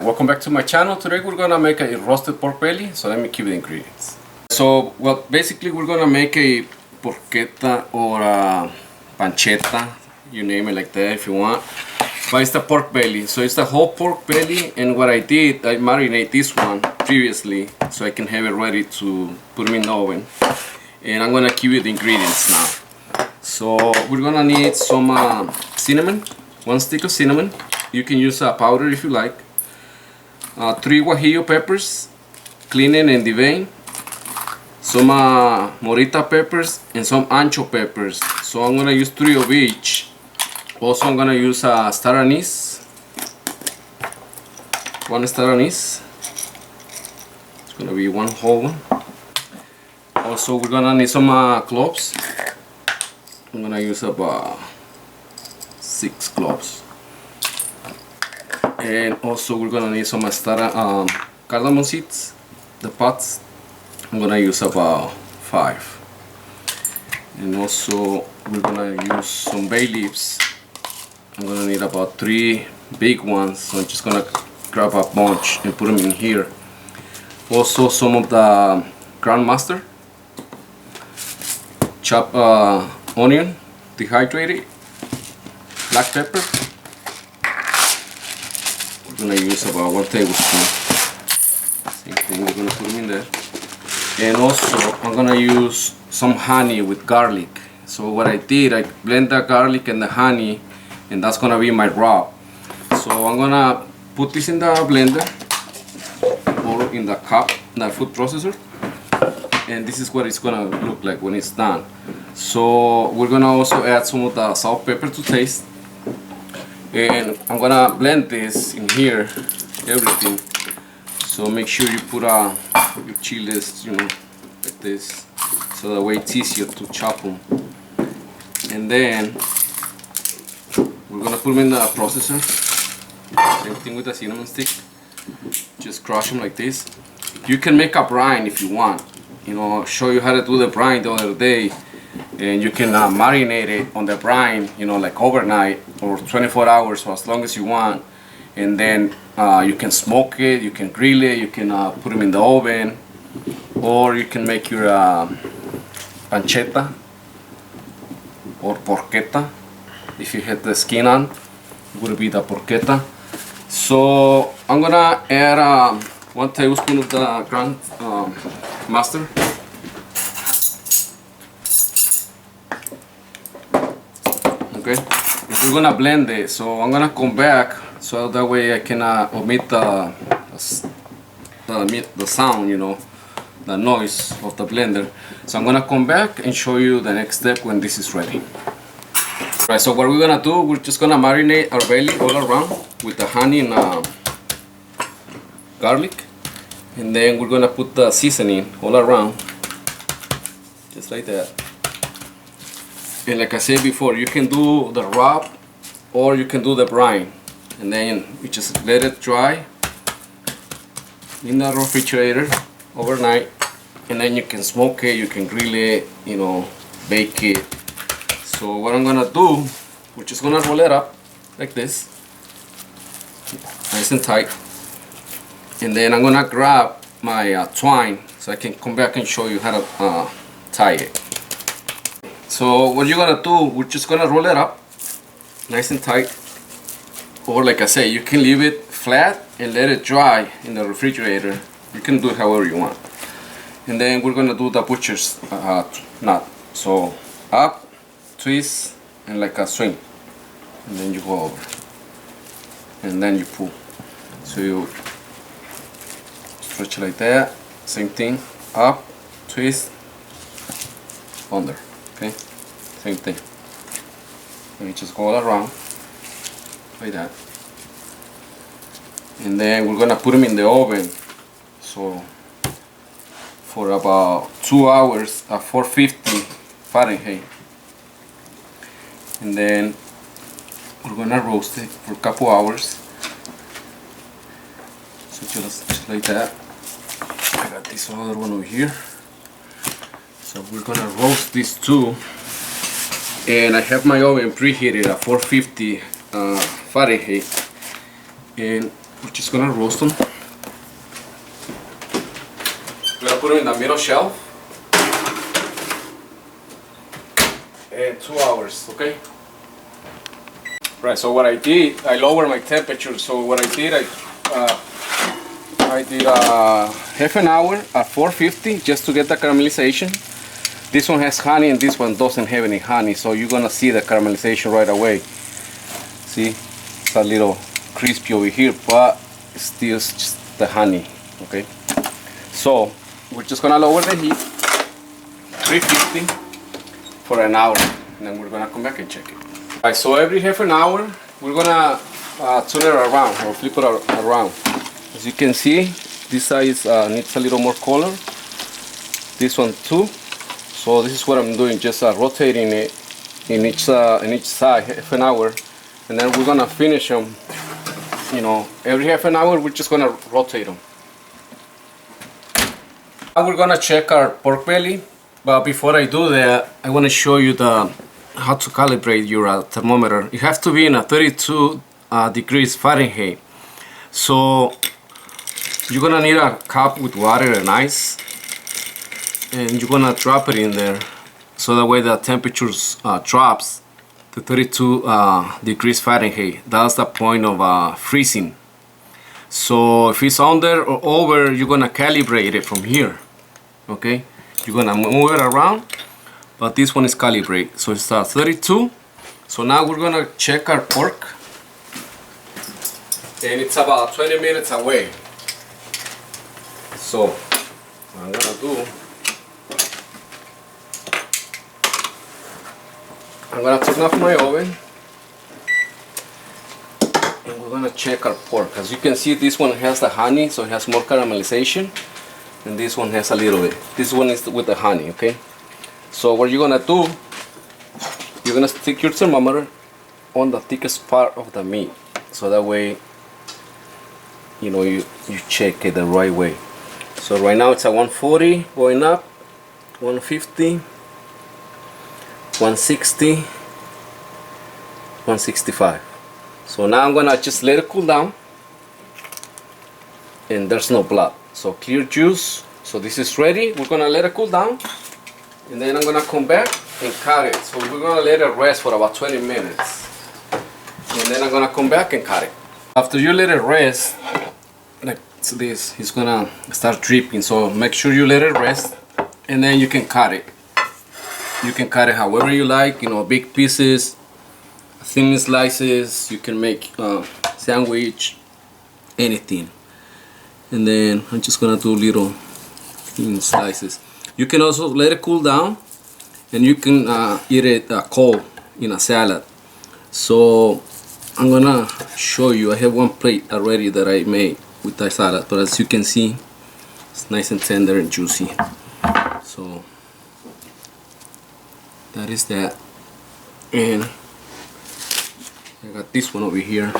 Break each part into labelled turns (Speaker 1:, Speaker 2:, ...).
Speaker 1: Welcome back to my channel. Today we're gonna make a roasted pork belly, so let me give you the ingredients. So, well, basically we're gonna make a porchetta or a pancetta, you name it like that if you want. But it's the pork belly, so it's the whole pork belly, and what I did, I marinate this one previously so I can have it ready to put them in the oven. And I'm gonna give you the ingredients now. So we're gonna need some cinnamon, 1 stick of cinnamon. You can use a powder if you like. 3 guajillo peppers, cleaned and deveined. Some morita peppers and some ancho peppers. So I'm gonna use 3 of each. Also I'm gonna use a star anise. 1 star anise. It's gonna be 1 whole one. Also we're gonna need some cloves. I'm gonna use about 6 cloves. And also we're gonna need some cardamom seeds, the pods. I'm gonna use about 5. And also we're gonna use some bay leaves. I'm gonna need about 3 big ones, so I'm just gonna grab a bunch and put them in here. Also some of the ground mustard, chopped onion, dehydrated, black pepper. We're gonna use about 1 tablespoon. Same thing, we're gonna put them in there. And also I'm gonna use some honey with garlic. So what I did, I blend the garlic and the honey, and that's gonna be my rub. So I'm gonna put this in the blender or in the cup, the food processor, and this is what it's gonna look like when it's done. So we're gonna also add some of the salt, pepper to taste. And I'm gonna blend this in here, everything. So make sure you put your chiles, you know, like this, so that way it's easier to chop them. And then we're gonna put them in the processor. Same thing with the cinnamon stick. Just crush them like this. You can make a brine if you want. You know, show you how to do the brine the other day. And you can marinate it on the brine, you know, like overnight or 24 hours or as long as you want. And then you can smoke it, you can grill it, you can put them in the oven, or you can make your pancetta or porchetta. If you had the skin on, it would be the porchetta. So I'm gonna add 1 tablespoon of the ground mustard. Okay, we're gonna blend it, so I'm gonna come back so that way I can omit the sound, you know, the noise of the blender. So I'm gonna come back and show you the next step when this is ready. Right, so what we're gonna do, we're just gonna marinate our belly all around with the honey and garlic, and then we're gonna put the seasoning all around, just like that. And like I said before, you can do the rub or you can do the brine, and then you just let it dry in the refrigerator overnight, and then you can smoke it, you can grill it, you know, bake it. So what I'm gonna do, we're just gonna roll it up like this, nice and tight, and then I'm gonna grab my twine so I can come back and show you how to tie it. So what you're gonna do, we're just gonna roll it up nice and tight, or like I say, you can leave it flat and let it dry in the refrigerator. You can do it however you want. And then we're gonna do the butcher's knot. So up, twist, and like a swing, and then you go over, and then you pull. So you stretch it like that. Same thing, up, twist, under. Okay, same thing. And you just go all around like that. And then we're gonna put them in the oven. So for about 2 hours at 450 Fahrenheit. And then we're gonna roast it for a couple hours. So just like that. I got this other one over here. So we're gonna roast these two, and I have my oven preheated at 450 Fahrenheit, and we're just gonna roast them. We're gonna put them in the middle shelf. And 2 hours, okay? Right, so what I did, I lowered my temperature. So what I did, I did half an hour at 450 just to get the caramelization. This one has honey and this one doesn't have any honey, so you're gonna see the caramelization right away. See, it's a little crispy over here, but it's still just the honey, okay? So we're just gonna lower the heat, 350 for an hour, and then we're gonna come back and check it. Alright, so every half an hour, we're gonna turn it around or flip it around. As you can see, this side needs a little more color. This one too. So this is what I'm doing, just rotating it in each side half an hour, and then we're gonna finish them. You know, every half an hour we're just gonna rotate them. Now we're gonna check our pork belly, but before I do that, I want to show you how to calibrate your thermometer. You have to be in a 32 degrees Fahrenheit. So you're gonna need a cup with water and ice, and you're gonna drop it in there so that way the temperatures drops to 32 degrees Fahrenheit. That's the point of freezing. So if it's under or over, you're gonna calibrate it from here. Okay, you're gonna move it around, but this one is calibrated, so it's 32. So now we're gonna check our pork, and it's about 20 minutes away. So what I'm gonna do, I'm gonna turn off my oven, and we're gonna check our pork. As you can see, this one has the honey, so it has more caramelization, and this one has a little bit. This one is with the honey, okay? So what you're gonna do, you're gonna stick your thermometer on the thickest part of the meat, so that way, you know, you check it the right way. So right now it's at 140 going up, 150, 160, 165. So now I'm gonna just let it cool down, and there's no blood, so clear juice. So this is ready. We're gonna let it cool down, and then I'm gonna come back and cut it. So we're gonna let it rest for about 20 minutes, and then I'm gonna come back and cut it. After you let it rest, like this, it's gonna start dripping, so make sure you let it rest, and then you can cut it. You can cut it however you like, you know, big pieces, thin slices. You can make sandwich, anything. And then I'm just gonna do little thin slices. You can also let it cool down, and you can eat it cold in a salad. So I'm gonna show you. I have one plate already that I made with the salad, but as you can see, it's nice and tender and juicy. So that is that, and I got this one over here,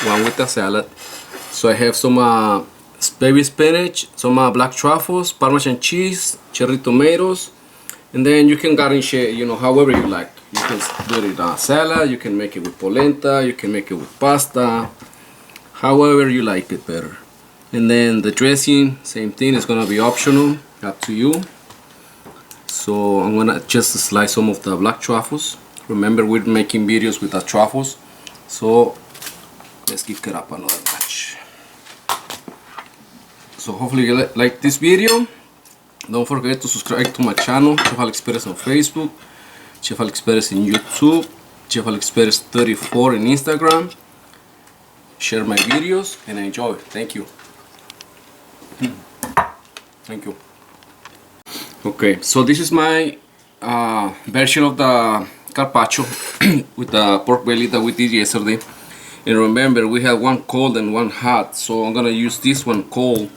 Speaker 1: one with the salad. So I have some baby spinach, some black truffles, Parmesan cheese, cherry tomatoes, and then you can garnish it, you know, however you like. You can do it in a salad, you can make it with polenta, you can make it with pasta, however you like it better. And then the dressing, same thing, is gonna be optional, up to you. So I'm gonna just slice some of the black truffles. Remember, we're making videos with the truffles, so let's kick it up another notch. So hopefully you like this video. Don't forget to subscribe to my channel, Chef Alex Perez on Facebook, Chef Alex Perez in YouTube, Chef Alex Perez 34 in Instagram. Share my videos and enjoy. Thank you. Thank you. Okay, so this is my version of the carpaccio with the pork belly that we did yesterday. And remember, we have one cold and one hot, so I'm gonna use this one cold,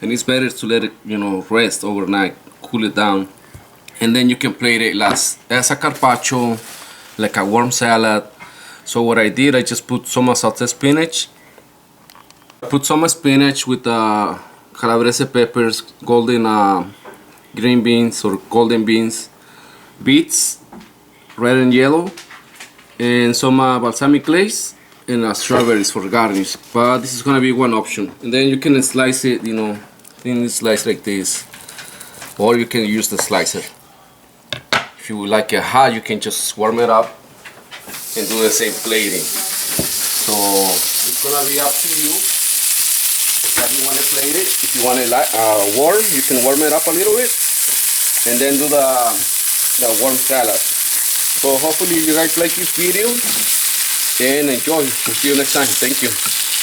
Speaker 1: and it's better to let it, you know, rest overnight, cool it down, and then you can plate it as a carpaccio, like a warm salad. So what I did, I just put some salted spinach, put some spinach with calabrese peppers, golden green beans or golden beans, beets, red and yellow, and some balsamic glaze, and strawberries for garnish. But this is gonna be one option. And then you can slice it, you know, thin slice like this, or you can use the slicer. If you like it hot, you can just warm it up and do the same plating. So it's gonna be up to you how you want to plate it. If you want it warm, you can warm it up a little bit, and then do the warm salad. So hopefully you guys like this video and enjoy. We'll see you next time. Thank you.